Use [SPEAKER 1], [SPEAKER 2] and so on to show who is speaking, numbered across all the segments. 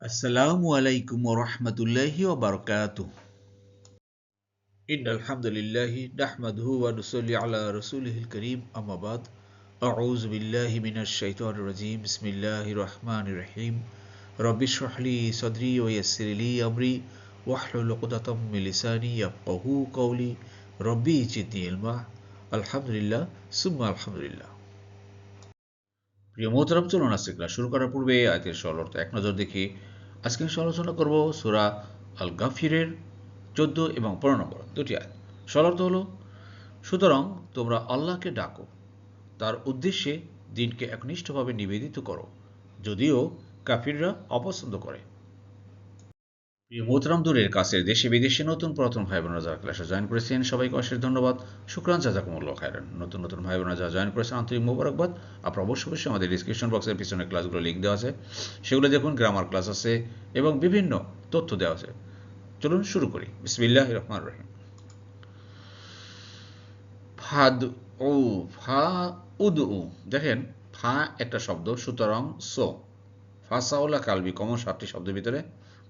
[SPEAKER 1] আসসালামু আলাইকুম ওয়া রাহমাতুল্লাহি ওয়া বারাকাতুহু। ইন্নাল হামদুলিল্লাহি নাহমাদুহু ওয়া নুসাল্লি আলা রাসূলিহিল কারীম আম্মা বাদ। আউযু বিল্লাহি মিনাশ শাইতানির রাজীম। বিসমিল্লাহির রাহমানির রাহিম। রব্বি ইশরাহ লি সাদরি ওয়া ইয়াসসির লি আমরি ওয়াহলুল উকদাতাম মিন লিসানি ইয়াফকাহু কওলি। রব্বি জিদনি ইলমা। আলহামদুলিল্লাহ সুম্মা আলহামদুলিল্লাহ। প্রিয় মোহতারাম, চলুন আজকে ক্লাস শুরু করার পূর্বে আয়াতের সরল অর্থ এক নজর দেখি। আজকে আলোচনা করব সূরা আল গাফিরের 14 এবং 15 নম্বর দুটি আয়াত। সরল অর্থ হলো, সুতরাং তোমরা আল্লাহকে ডাকো, তার উদ্দেশ্যে দিনকে একনিষ্ঠভাবে নিবেদিত করো, যদিও কাফিররা অপছন্দ করে। প্রিয় মোহতারাম, দূরের কাছের দেশে বিদেশে নতুন পুরাতন ভাই বোনেরা যারা ক্লাসে জয়েন করেছেন সবাইকে অশেষ ধন্যবাদ। শুকরান জাযাকুমুল্লাহ খায়রান। নতুন নতুন ভাই বোনেরা যারা জয়েন করেছেন আন্তরিক মোবারকবাদ। আপনারা অবশ্যই আমাদের ডিসক্রিপশন বক্সের পিছনে ক্লাসগুলো লিঙ্ক দেওয়া আছে, সেগুলো দেখুন। গ্রামার ক্লাস আছে এবং বিভিন্ন তথ্য দেওয়া আছে। চলুন শুরু করি। বিসমিল্লাহির রহমানির রহিম। ফাদ ও ফা উদু। দেখেন, ফা একটা শব্দ, সুতরাং সো ফাসাওলা কালবি কমন 7টি শব্দের ভিতরে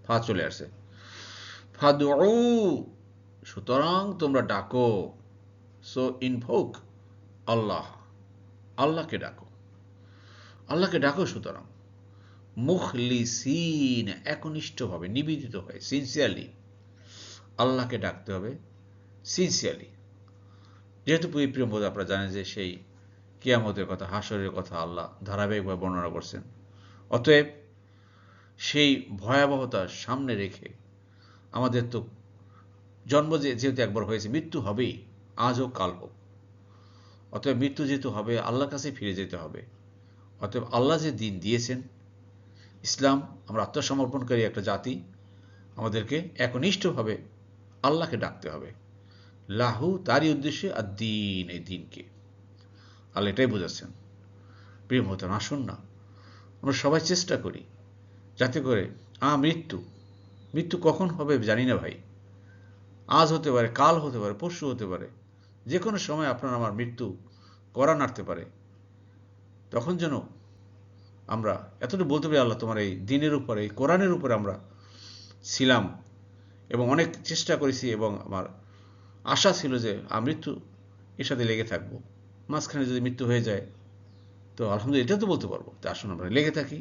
[SPEAKER 1] ফা চলে আসছে। ফাদউ, সুতরাং তোমরা ডাকো। সো ইনভোক আল্লাহ, আল্লাহকে ডাকো, আল্লাহকে ডাকো। সুতরাং মুখলিসিন, একনিষ্ঠভাবে, নিবেদিত হয়ে, সিনসিয়ারলি আল্লাহকে ডাকতে হবে, সিনসিয়ারলি। যেহেতু প্রিয় বোধ আপনারা জানেন যে সেই কিয়ামতের কথা, হাসরের কথা আল্লাহ ধারাবাহিকভাবে বর্ণনা করছেন। অতএব সেই ভয়াবহতার সামনে রেখে আমাদের তো জন্ম যেহেতু একবার হয়েছে, মৃত্যু হবেই, আজ হোক কাল হোক। অতএব মৃত্যু যেহেতু হবে, আল্লাহর কাছে ফিরে যেতে হবে। অতএব আল্লাহ যে দিন দিয়েছেন ইসলাম, আমরা আত্মসমর্পণকারী একটা জাতি, আমাদেরকে একনিষ্ঠভাবে আল্লাহকে ডাকতে হবে। লাহু, তারই উদ্দেশ্যে, আর দিন, এই দিনকে আল্লাহ এটাই বোঝাচ্ছেন। প্রিয় মহতারাম, আসুন না আমরা সবাই চেষ্টা করি যাতে করে মৃত্যু মৃত্যু কখন হবে জানি না ভাই। আজ হতে পারে, কাল হতে পারে, পরশু হতে পারে, যে কোনো সময় আপনার আমার মৃত্যু করা নাড়তে পারে। তখন যেন আমরা এতটুকু বলতে পারি, আল্লাহ তোমার এই দিনের উপরে, এই কোরআনের উপরে আমরা ছিলাম এবং অনেক চেষ্টা করেছি এবং আমার আশা ছিল যে মৃত্যু এর সাথে লেগে থাকবো। মাঝখানে যদি মৃত্যু হয়ে যায় তো আলহামদুলিল্লাহ, এটা তো বলতে পারবো। তো আসুন আমরা লেগে থাকি।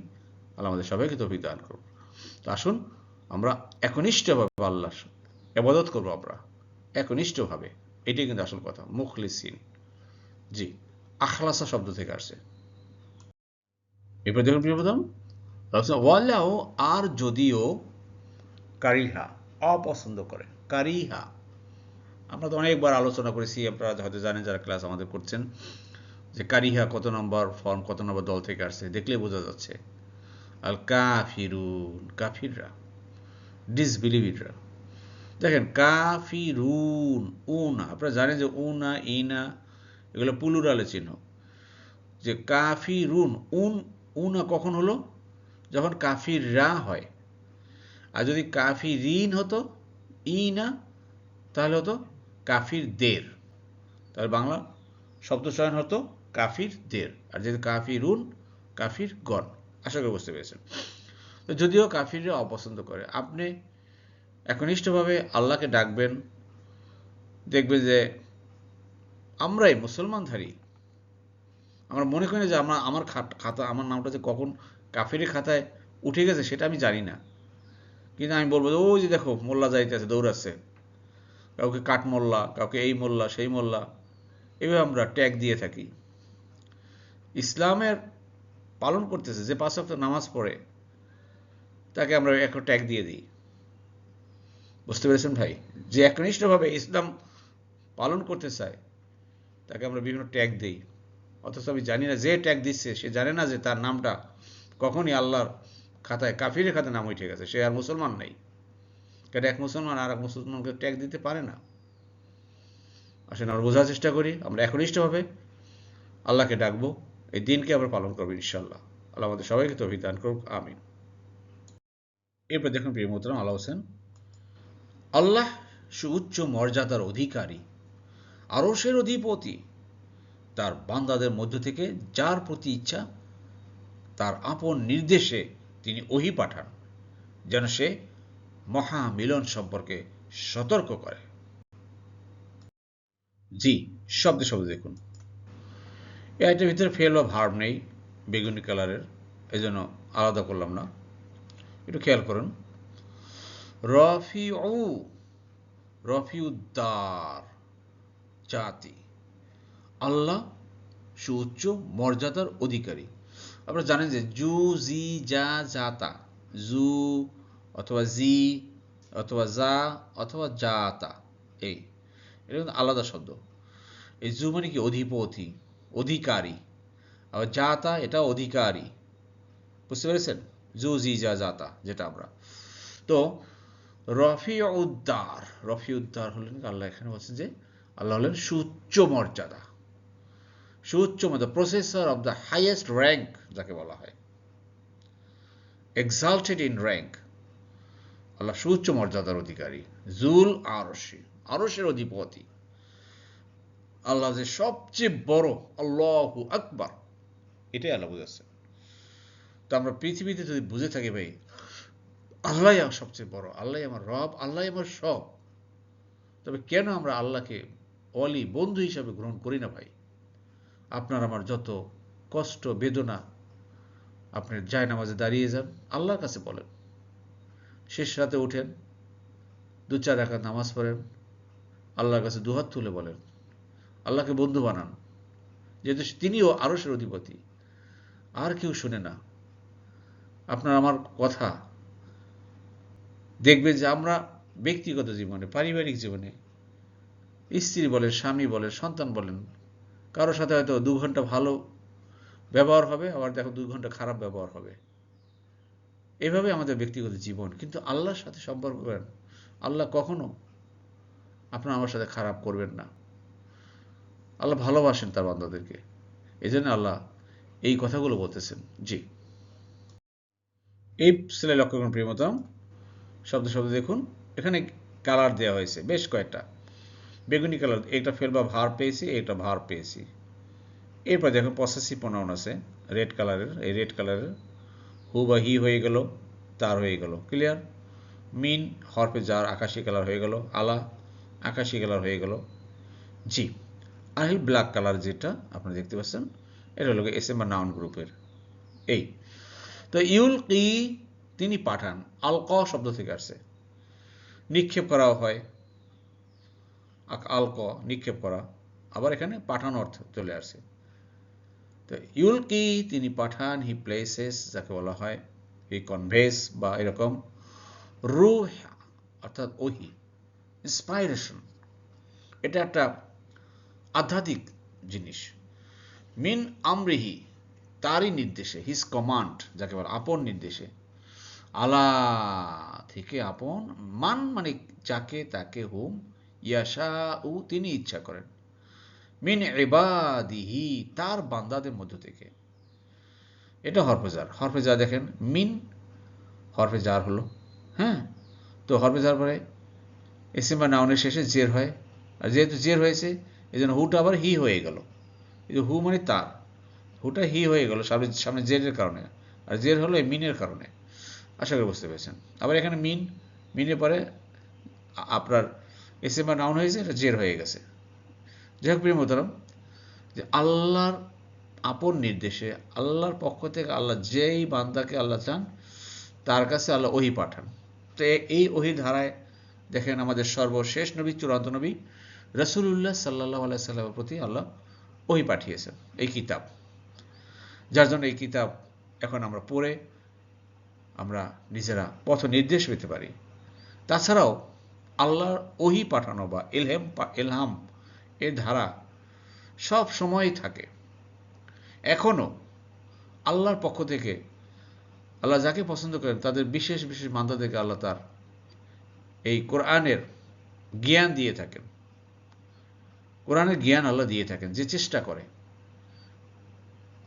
[SPEAKER 1] আল্লাহ আমাদের সবাইকে তৌফিক দান করুন। তো আসুন আমরা একনিষ্ঠভাবে আল্লাহর ইবাদত করবো, আমরা একনিষ্ঠভাবে। এটাই কিন্তু আসল কথা, মুখলিসিন। জি, আখলাসা শব্দ থেকে আসছে। এরপর দেখুন প্রিয় প্রথম, ওয়াল্লাহ, আর যদিও, কারিহা, অপছন্দ করে, কারিহা। আমরা তো অনেকবার আলোচনা করেছি, আপনারা হয়তো জানেন যারা ক্লাস আমাদের করছেন, যে কারিহা কত নম্বর ফর্ম, কত নম্বর দল থেকে আসছে দেখলেই বোঝা যাচ্ছে। আল কাফিরুন, কাফিররা, ডিসবিলিভিটরা। দেখেন, কাফিরুন, উনা, আপনারা জানেন যে উনা, ইনা এগুলো প্লুরালে চিহ্ন। যে কাফিরুন, উনা কখন হলো? যখন কাফিররা হয়। আর যদি কাফিরিন হতো, ইনা, তাহলে হতো কাফিরদের। তাহলে বাংলা শব্দ চয়ন হতো কাফিরদের। আর যদি কাফিরুন, কাফিরগণ। আশা করি বুঝতে পেরেছেন। তো যদিও কাফিররা অপছন্দ করে, আপনি একনিষ্ঠভাবে আল্লাহকে ডাকবেন, দেখবেন যে আমরাই মুসলমানধারী, আমরা মনে করি যে আমার খাতা, আমার নামটা যে কখন কাফিরের খাতায় উঠে গেছে সেটা আমি জানি না। কিন্তু আমি বলবো যে ওই যে দেখো মোল্লা যাইতেছে, দৌড়াচ্ছে, কাউকে কাঠ মোল্লা, কাউকে এই মোল্লা, সেই মোল্লা, এভাবে আমরা ট্যাগ দিয়ে থাকি। ইসলামের পালন করতেছে, যে 5 ওয়াক্ত নামাজ পড়ে, তাকে আমরা একটা ট্যাগ দিয়ে দিই। বুঝতে পেরেছেন ভাই? যে একনিষ্ঠভাবে ইসলাম পালন করতে চায় তাকে আমরা বিভিন্ন ট্যাগ দিই। অথচ আমি জানি না, যে ট্যাগ দিচ্ছে সে জানে না যে তার নামটা কখনই আল্লাহর খাতায়, কাফিরের খাতায় নাম উঠে গেছে, সে আর মুসলমান নেই। কারণ এক মুসলমান আর এক মুসলমানকে ট্যাগ দিতে পারে না। আসলে আমরা বোঝার চেষ্টা করি, আমরা একনিষ্ঠভাবে আল্লাহকে ডাকবো, এই দিনকে আমরা পালন করবো ইনশাল্লাহ। আল্লাহ আমাদের সবাইকে তৌফিক দান করুক, আমিন। এরপর দেখুন প্রিয় মোহতারাম, আল্লাহ হোসেন, আল্লাহ সুউচ্চ মর্যাদার অধিকারী, আরশের অধিপতি, তার বান্দাদের মধ্য থেকে যার প্রতি ইচ্ছা তার আপন নির্দেশে তিনি ওহী পাঠান। যেন সে মহামিলন সম্পর্কে সতর্ক করে। জি, শব্দে শব্দে দেখুন। এই আইটের ভিতরে ফেল বা ভার্ব নেই বেগুনি কালারের, এই জন্য আলাদা করলাম না। একটু খেয়াল করুন। রফিউ, রফিউদ্দার, জাতি। আল্লাহ সুউচ্চ মর্যাদার অধিকারী। আপনারা জানেন যে জু, জি, যা, জাতা, জু অথবা জি অথবা যা অথবা জাতা, এটা কিন্তু আলাদা শব্দ। এই জু মানে কি অধিপতি, অধিকারী। আবার জাতা এটা অধিকারী, বুঝতে পেরেছেন? জু, জি, যা, জাতা যেটা আমরা। তো রফিউদ্দার, রফিউদ্দার হলেন আল্লাহ। এখানে বলছেন যে আল্লাহ হলেন সুউচ্চ মর্যাদা, সুউচ্চ মর্যাদা, processor of the highest rank যাকে বলা হয়, এক্সাল্টেড ইন র্যাঙ্ক। আল্লাহ সুউচ্চ মর্যাদার অধিকারী। জুল আরশি, আরশের অধিপতি। আল্লাহ যে সবচেয়ে বড়, আল্লাহু আকবার, এটাই আল্লাহ বুঝাচ্ছে। তো আমরা পৃথিবীতে যদি বুঝে থাকি ভাই আল্লাহ সবচেয়ে বড়, আল্লাহ আমার রব, আল্লাহ আমার সব, তবে কেন আমরা আল্লাহকে অলি বন্ধু হিসাবে গ্রহণ করি না ভাই? আপনার আমার যত কষ্ট বেদনা, আপনি জায়নামাজে দাঁড়িয়ে যান, আল্লাহর কাছে বলেন। শেষ রাতে উঠেন, 2-4 রাকাত নামাজ পড়েন, আল্লাহর কাছে দুহাত তুলে বলেন, আল্লাহকে বন্ধু বানান, যেহেতু তিনিও আরশের অধিপতি। আর কেউ শুনে না আপনার আমার কথা। দেখবেন যে আমরা ব্যক্তিগত জীবনে, পারিবারিক জীবনে, স্ত্রী বলেন, স্বামী বলেন, সন্তান বলেন, কারোর সাথে হয়তো 2 ঘন্টা ভালো ব্যবহার হবে, আবার দেখো 2 ঘন্টা খারাপ ব্যবহার হবে। এভাবে আমাদের ব্যক্তিগত জীবন। কিন্তু আল্লাহর সাথে সম্পর্ক করেন, আল্লাহ কখনো আপনার আমার সাথে খারাপ করবেন না। আল্লাহ ভালোবাসেন তার বান্দাদেরকে, এই জন্য আল্লাহ এই কথাগুলো বলতেছেন। জি, এই সেলাই লক্ষ্য করুন প্রিয়তম, শব্দ শব্দ দেখুন। এখানে কালার দেওয়া হয়েছে বেশ কয়েকটা, বেগুনি কালার, একটা ফেল বা ভার পেয়েছি, এটা ভার পেয়েছি। এরপর দেখুন পসেসিভ প্রোনাউন আছে রেড কালারের, এই রেড কালারের হু বা হি হয়ে গেল, তার হয়ে গেল, ক্লিয়ার। মিন হরফে যার আকাশি কালার হয়ে গেল, আলা আকাশি কালার হয়ে গেল। জি, আর এই ব্ল্যাক কালার যেটা আপনারা দেখতে পাচ্ছেন, এটা হলো এসএম বা নাউন গ্রুপের। এই তো ইউল কি তিনি পাঠান, আলক শব্দ থেকে আসছে, নিক্ষেপ করাও হয়, আলক নিক্ষেপ করা, আবার এখানে পাঠানো অর্থ চলে আসছে। তো ইউল কি তিনি পাঠান, হি প্লেসেস যাকে বলা হয়, হি কনভেস বা এরকম, রুহ অর্থাৎ ওহি, ইন্সপাইরেশন, এটা একটা আধ্যাত্মিক জিনিস। মিন আমরিহি তারই নির্দেশে, হিজ কমান্ড যাকে বলে আপন নির্দেশে, আলা থেকে আপন, মান মানে যাকে তাকে, হুম ইয়াশা উ তিনি ইচ্ছা করেন, মিন ইবাদিহি তার বান্দাদের মধ্য থেকে। এটা হরফেজার, হরফেজার দেখেন মিন হরফে জার হলো, হ্যাঁ। তো হরফে জার পরে এসিম বা নাউনের শেষে জের হয়, আর যেহেতু জের হয়েছে এই জন্য হুটা আবার হি হয়ে গেল। এই যে হু মানে তার, হুটা হি হয়ে গেল সামনে জেরের কারণে, আর জের হলো এই মিনের কারণে। আশা করি বুঝতে পেরেছেন। আবার এখানে মিন, মিনের পরে আপনার এসিম বা নাউন হয়েছে, এটা জের হয়ে গেছে। যাই হোক প্রিয় মোহতারাম, যে আল্লাহর আপন নির্দেশে, আল্লাহর পক্ষ থেকে আল্লাহ যেই বান্দাকে আল্লাহ চান তার কাছে আল্লাহ ওহি পাঠান। তো এই ওহির ধারায় দেখেন আমাদের সর্বশেষ নবী, চূড়ান্ত নবী রাসূলুল্লাহ সাল্লাল্লাহু আলাইহি সাল্লামের প্রতি আল্লাহ ওহি পাঠিয়েছেন, এই কিতাব, যার জন্য এই কিতাব এখন আমরা পড়ে আমরা নিজেরা পথ নির্দেশ পেতে পারি। তাছাড়াও আল্লাহর ওহি পাঠানো বা এলহাম এর ধারা সব সময়ই থাকে। এখনও আল্লাহর পক্ষ থেকে আল্লাহ যাকে পছন্দ করেন তাদের বিশেষ বিশেষ বান্দাদেরকে আল্লাহ তার এই কোরআনের জ্ঞান দিয়ে থাকেন, কোরআনের জ্ঞান আল্লাহ দিয়ে থাকেন যে চেষ্টা করে।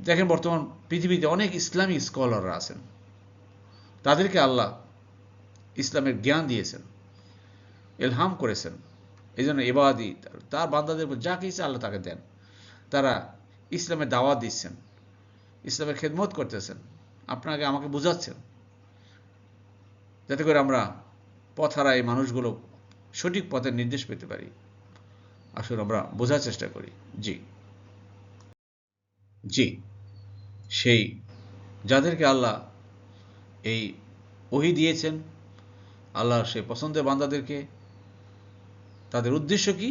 [SPEAKER 1] দেখেন বর্তমান পৃথিবীতে অনেক ইসলামিক স্কলাররা আছেন, তাদেরকে আল্লাহ ইসলামের জ্ঞান দিয়েছেন, এলহাম করেছেন। এই জন্য এবাদি তার বান্দাদের উপর যা কিছু আল্লাহ তাকে দেন, তারা ইসলামের দাওয়াত দিচ্ছেন, ইসলামের খেদমত করতেছেন, আপনাকে আমাকে বোঝাচ্ছেন। যাতে করে আমরা পথহারা এই মানুষগুলো সঠিক পথের নির্দেশ পেতে পারি। আসলে আমরা বোঝার চেষ্টা করি। জি জি সেই যাদেরকে আল্লাহ এই ওহী দিয়েছেন, আল্লাহর সেই পছন্দের বান্দাদেরকে, তাদের উদ্দেশ্য কি?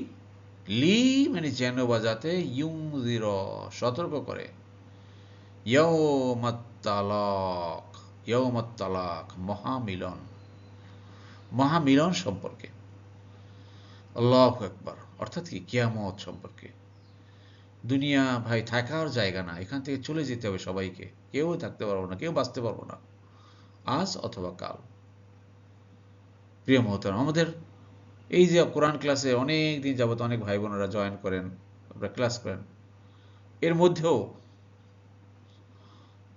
[SPEAKER 1] লি মানে যেন বা যাতে, ইউনজির সতর্ক করে, ইয়াউমাত তালাক, ইয়াউমাত তালাক মহামিলন, মহামিলন সম্পর্কে। আল্লাহু আকবার। অর্থাৎ কি? কিয়ামত সম্পর্কে। দুনিয়া ভাই থাকার জায়গা না, এখান থেকে চলে যেতে হবে সবাইকে, কেউ থাকতে পারবো না, কেউ বাঁচতে পারবো না, আজ অথবা কাল। প্রিয় মহতরম, আমাদের এই যে কোরআন ক্লাসে অনেক দিন যাবত অনেক ভাই বোনেরা জয়েন করেন, আপনারা ক্লাস করেন, এর মধ্যেও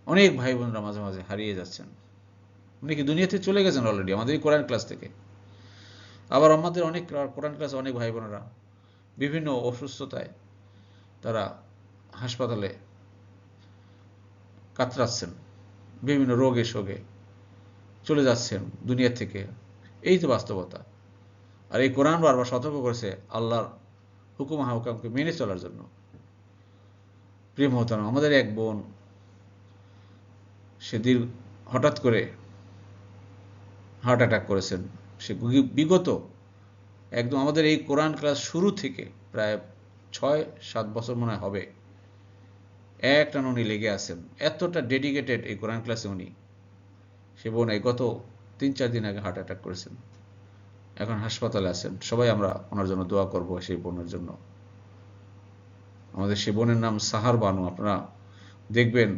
[SPEAKER 1] অনেক ভাই বোনরা মাঝে মাঝে হারিয়ে যাচ্ছেন, অনেকে দুনিয়াতে চলে গেছেন অলরেডি আমাদের এই কোরআন ক্লাস থেকে। আবার আমাদের অনেক কোরআন ক্লাসে অনেক ভাই বোনেরা বিভিন্ন অসুস্থতায় তারা হাসপাতালে কাতরাচ্ছেন, বিভিন্ন রোগে শোকে চলে যাচ্ছেন দুনিয়া থেকে। এই তো বাস্তবতা। আর এই কোরআন বারবার সতর্ক করেছে আল্লাহর হুকুম হাকামকে মেনে চলার জন্য। প্রিয় মহতরম, আমাদের এক বোন সে হঠাৎ করে হার্ট অ্যাটাক করেছেন। সে বিগত একদম আমাদের এই কোরআন ক্লাস শুরু থেকে প্রায় ৬-৭ বছর মনে হবে একটানা উনি লেগে আছেন, এতটা ডেডিকেটেড এই কোরআন ক্লাসে উনি। সে বোন এই গত ৩-৪ দিন আগে হার্ট অ্যাটাক করেছেন, এখন হাসপাতালে আছেন। সবাই আমরা ওনার জন্য দোয়া করব সেই বোনের জন্য। আমাদের সেই বোনের নাম সাহার বানু। আপনারা দেখবেন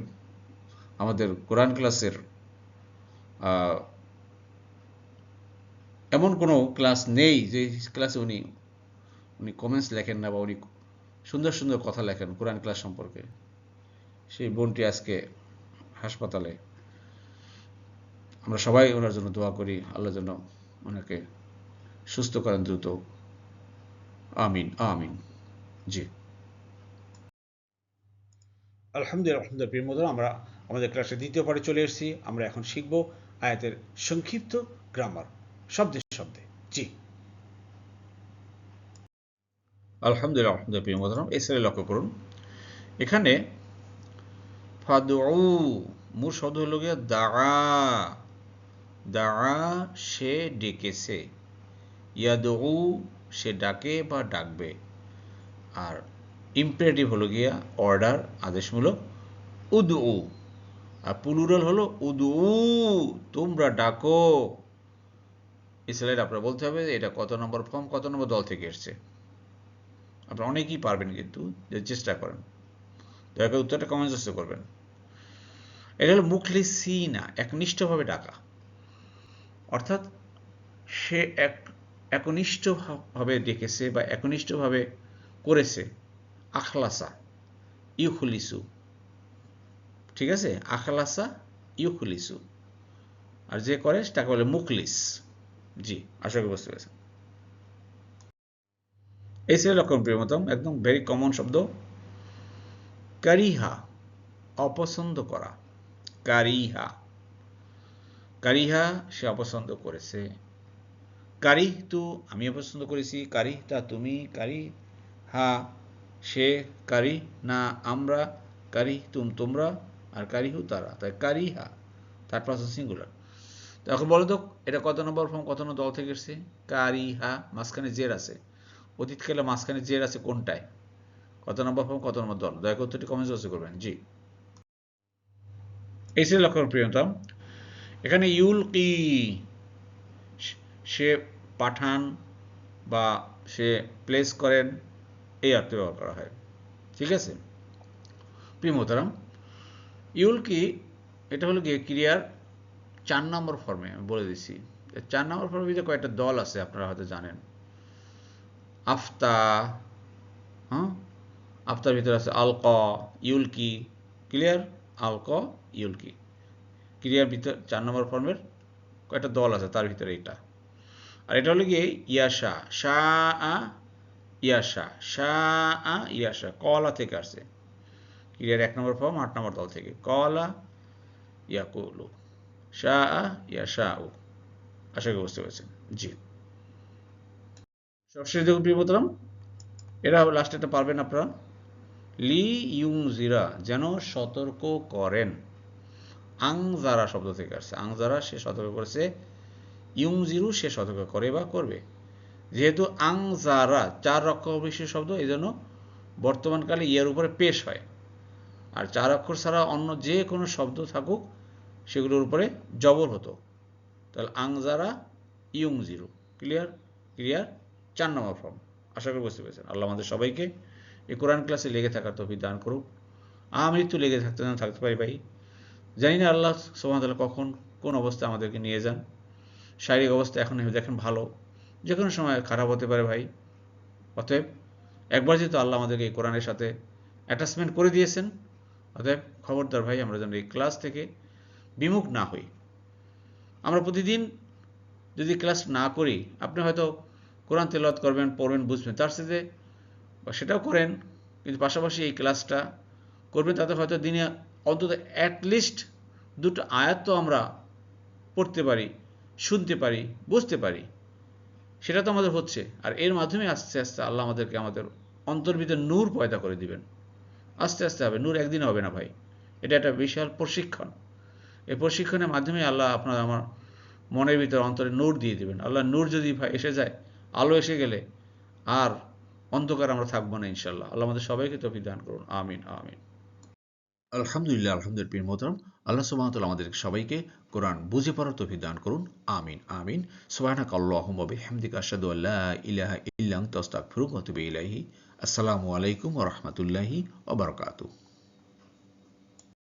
[SPEAKER 1] আমাদের কোরআন ক্লাসের এমন কোনো ক্লাস নেই যে ক্লাসে উনি কমেন্টস লেখেন না বা উনি সুন্দর সুন্দর কথা লেখেন কোরআন ক্লাস সম্পর্কে। সেই বোনটি আজকে হাসপাতালে। আমরা সবাই ওনার জন্য দোয়া করি, আল্লাহ যেন ওনাকে সুস্থ করেন দ্রুত। আমিন আমিন। জি আলহামদুলিল্লাহ। প্রিয় বন্ধুরা, আমরা আমাদের ক্লাসের দ্বিতীয় পার্টে চলে এসেছি। আমরা এখন শিখব আয়াতের সংক্ষিপ্ত গ্রামার, শব্দে শব্দে। জি আলহামদুলিল্লাহ। প্রিয় বন্ধুরা, এই স্যারে লক্ষ্য করুন, এখানে ফাদউ মূল শব্দ হলো গিয়ে দাআ, দাআ সে ডেকেছে, ইয়াদউ সে ডাকে বা ডাকবে। আর ইম্পারেটিভ হলো গিয়া অর্ডার, আদেশমূলক, উদউ। আর প্লুরাল হলো উদউ, তোমরা ডাকো। এই স্লাইড আপনারা বলতে হবে এটা কত নম্বর ফর্ম, কত নম্বর দল থেকে এসছে। আপনারা অনেকেই পারবেন, কিন্তু চেষ্টা করেন। দয়া করে উত্তরটা কমেন্ট বক্সে করবেন। এটা হলো মুখলিসিনা, একনিষ্ঠভাবে ডাকা। অর্থাৎ সে একনিষ্ঠভাবে ডেকেছে বা একনিষ্ঠভাবে করেছে। আখলাসা ইউখলিসু, ঠিক আছে? আখলাসা ইউখলিসু। আর যে করে তাকে বলে মুখলিস। জি, আশা করি বুঝতে পেরেছেন। এই ছিল লক্ষণ। প্রিয় মতম, একদম ভেরি কমন শব্দ। কারিহা অপছন্দ করা, কারিহা, কারিহা সে অপছন্দ করেছে। কারিহ তু আমি অপছন্দ করেছি, কারিহ তা তুমি, কারি হা সে, কারি না আমরা, কারিহ তুম তোমরা, আর কারিহু তারা। তাই কারিহা থার্ড পারসন সিঙ্গুলার। তো এখন বলো তো এটা কত নম্বর ফর্ম, কত নম্বর দল থেকে এসছে? কারিহা, মাঝখানে জের আছে, অতীতকালে মাঝখানে জের আছে কোনটায়? কত নম্বর ফর্ম, কত নম্বর দল? দয়া করে উত্তরটি কমেন্ট বক্সে করবেন। জি এই ছিল লক্ষণ। প্রিয়তম, এখানে ইউলকি সে পাঠান বা সে প্লেস করেন, এই অর্থে ব্যবহার করা হয়। ঠিক আছে প্রিয় মোহতারাম, ইউলকি এটা হলো গিয়ে ক্রিয়ার 4 নম্বর ফর্মে। আমি বলে দিচ্ছি 4 নম্বর ফর্মের ভিতরে কয়েকটা দল আছে, আপনারা হয়তো জানেন। আফতা, হ্যাঁ, আফতার ভিতরে আছে আলক, ইউলকি। ক্লিয়ার? আলক, ইউলকি ক্রিয়ার ভিতর 4 নম্বর ফর্মের কয়েকটা দল আছে, তার ভিতরে এটা। আর এটা হলো গিয়ে ইয়াশা, শা আ ইয়াশা, শা আ ইয়াশা, কলা থেকে আসছে। ক্রিয়ার 1 নম্বর ফর্ম 8 নম্বর দল থেকে। কলা ইয়াকুলু, শা আ ইয়াশাউ। আশা করি বুঝতে পেরেছেন। জি, সবশেষ দেখুন প্রিয় মোহতারাম, এটা লাস্টে এটা পারবেন আপনারা। লি ইউনজিরা, যেন সতর্ক করেন। আংজারা শব্দ থেকে আসছে, আংজারা সে সতর্ক করেছে, ইউনজিরু সে সতর্ক করে বা করবে। যেহেতু আংজারা 4 অক্ষর বিশিষ্ট শব্দ, এই জন্য বর্তমানকালে ইয়ের উপরে পেশ হয়। আর 4 অক্ষর ছাড়া অন্য যে কোনো শব্দ থাকুক সেগুলোর উপরে জবর হতো। তাহলে আংজারা ইউংজিরু, ক্লিয়ার? ক্লিয়ার 4 নম্বর ফর্ম। আশা করি বুঝতে পেরেছেন। আল্লাহ আমাদের সবাইকে এই কোরআন ক্লাসে লেগে থাকার তৌফিক দান করুক। আমি তো লেগে থাকতে পারি ভাই। জানি না আল্লাহ সুবহানাহু ওয়া তাআলা কখন কোন অবস্থায় আমাদেরকে নিয়ে যান। শারীরিক অবস্থা এখন দেখেন ভালো, যে কোনো সময় খারাপ হতে পারে ভাই। অতএব একবার যেহেতু আল্লাহ আমাদেরকে এই কোরআনের সাথে অ্যাটাচমেন্ট করে দিয়েছেন, অতএব খবরদার ভাই আমরা যেন এই ক্লাস থেকে বিমুখ না হই। আমরা প্রতিদিন যদি ক্লাস না করি, আপনি হয়তো কোরআন তেলাওয়াত করবেন, পড়বেন, বুঝবেন, তার সাথে সেটাও করেন, কিন্তু পাশাপাশি এই ক্লাসটা করবেন, তাতে হয়তো দিনে অন্তত অ্যাটলিস্ট 2টো আয়াত তো আমরা পড়তে পারি, শুনতে পারি, বুঝতে পারি। সেটা তো আমাদের হচ্ছে। আর এর মাধ্যমে আস্তে আস্তে আল্লাহ আমাদেরকে আমাদের অন্তর ভিতরে নূর পয়দা করে দিবেন। আস্তে আস্তে হবে, নূর একদিনে হবে না ভাই। এটা একটা বিশাল প্রশিক্ষণ। এই প্রশিক্ষণের মাধ্যমে আল্লাহ আপনার আমার মনের ভিতরে অন্তরে নূর দিয়ে দিবেন। আল্লাহ নূর যদি এসে যায়, আলো এসে গেলে আর অন্ধকার আমরা থাকবো না ইনশাল্লাহ। আল্লাহ আমাদের সবাইকে তৌফিক দান করুন। আমিন আমিন। আলহামদুলিল্লাহ, আলহামদুলিল্লাহ প্রিয় মোহতারাম, আল্লাহ সুবহানাহু ওয়া তাআলা আমাদের সবাইকে কোরআন বুঝে পড়ার তৌফিক দান করুন। আমিন আমিন। সুবহানাকাল্লাহুম্মা ওয়া বিহামদিকা আশহাদু আল্লা ইলাহা ইল্লা আনতা আস্তাগফিরুকা ওয়া আতুবু ইলাইহি। আসসালামু আলাইকুম ওয়া রাহমাতুল্লাহি ওয়া বারাকাতুহু।